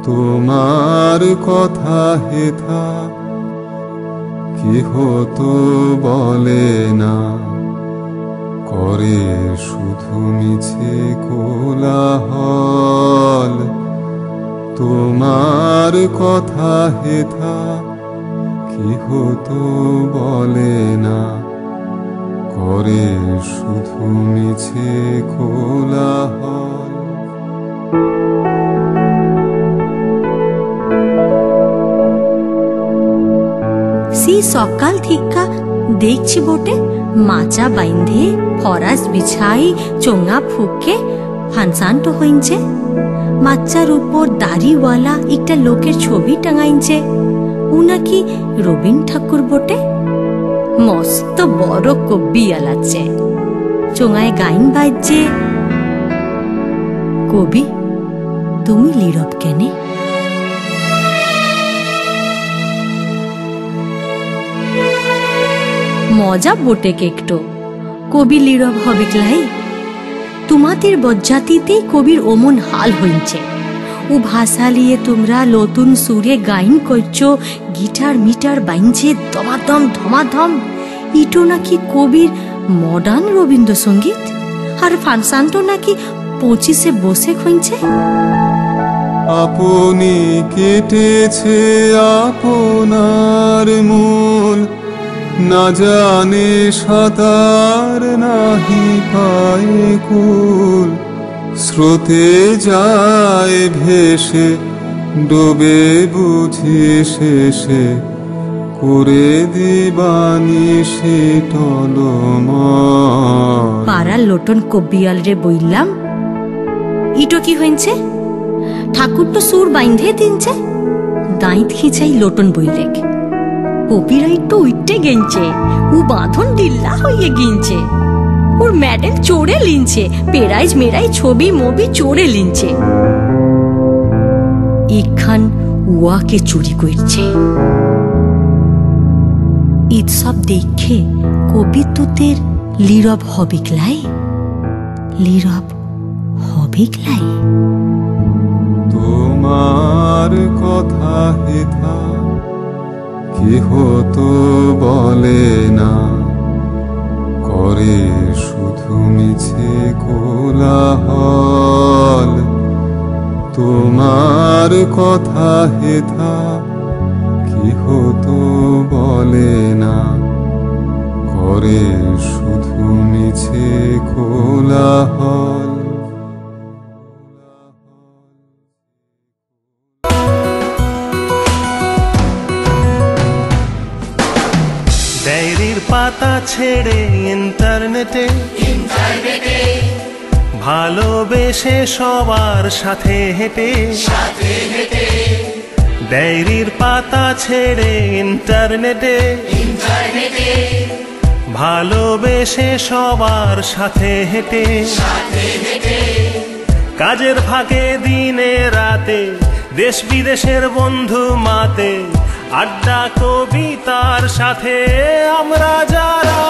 তোমার কথা হেথা কেহ তো বলে না, করে শুধু মিছে কোলাহল। তোমার কথা হেথা কেহ তো বলে না, করে শুধু মিছে কোলাহল। সেই সকাল থিকা দেখছি বটে মাচা বাইন্ধে ফরাস বিছাই চোঙা ফুকে ফানসান্ত হইছে। মাচার উপর দাড়িওয়ালা একটা লোকের ছবি টাঙাইছে। ও নাকি রবীন ঠাকুর বটে। মস্ত বড় কবি আলাচ্ছে। চোঙায় গাইন বাজছে, কবি তুমি নীরব কেনে? মজা বটে কেকটো, কবি নীরব হবে ক্লাই? তোমাদের বজ্জাতিতেই কবির অমন হাল হইছে। ও ভাষা লিয়ে তোমরা নতুন সুরে গাইন করছো, গিটার মিটার বাইনছে দমাদম ধমাধম। ইটো নাকি কবির মডার্ন রবীন্দ্রসঙ্গীত, আর ফানসান্ত নাকি 25-এ বসে খুঁজছে। আপনি কেটেছে আপনার মূল, না জানে সাঁতার নাহি পায়ে কুল। স্রোতে যায় ভেসে, ডোবে বুঝি শেষে, করে দিবানি সে টলমল। পাড়ার লোটন কবিয়াল রে বইলাম, ইটো কি হইছে? ঠাকুর তো সুর বাইন্ধে দিনছে। দাঁত খিচাই লোটন বইলেক, কপিরাইট তো উইটে গেছে। ও বাঁধন ডিল্লা হইয়ে গিনছে। ওর মেডেল চড়ে লিনছে, পেরাইজ মেরাই ছবি মবি চড়ে লিনছে। এখান ওয়াকে চুরি করছে। ঈদ সব দেখে কবি তোদের নীরব হবে ক্লাই? নীরব হবে ক্লাই? তোমার কথা হেথা কেহ তো বলে না, করে শুধু মিছে কোলাহল। তোমার কথা হেথা কেহ তো বলে না, করে শুধু মিছে কোলাহল। ডায়েরির পাতা ছেড়ে ইন্টারনেটে ভালোবেসে সবার সাথে হেঁটে, ডায়েরির পাতা ছেড়ে ইন্টারনেটে ভালোবেসে সবার সাথে হেঁটে, কাজের ফাঁকে দিনে রাতে দেশ বিদেশের বন্ধু মাতে, আড্ডা কবিতার সাথে আমরা যারা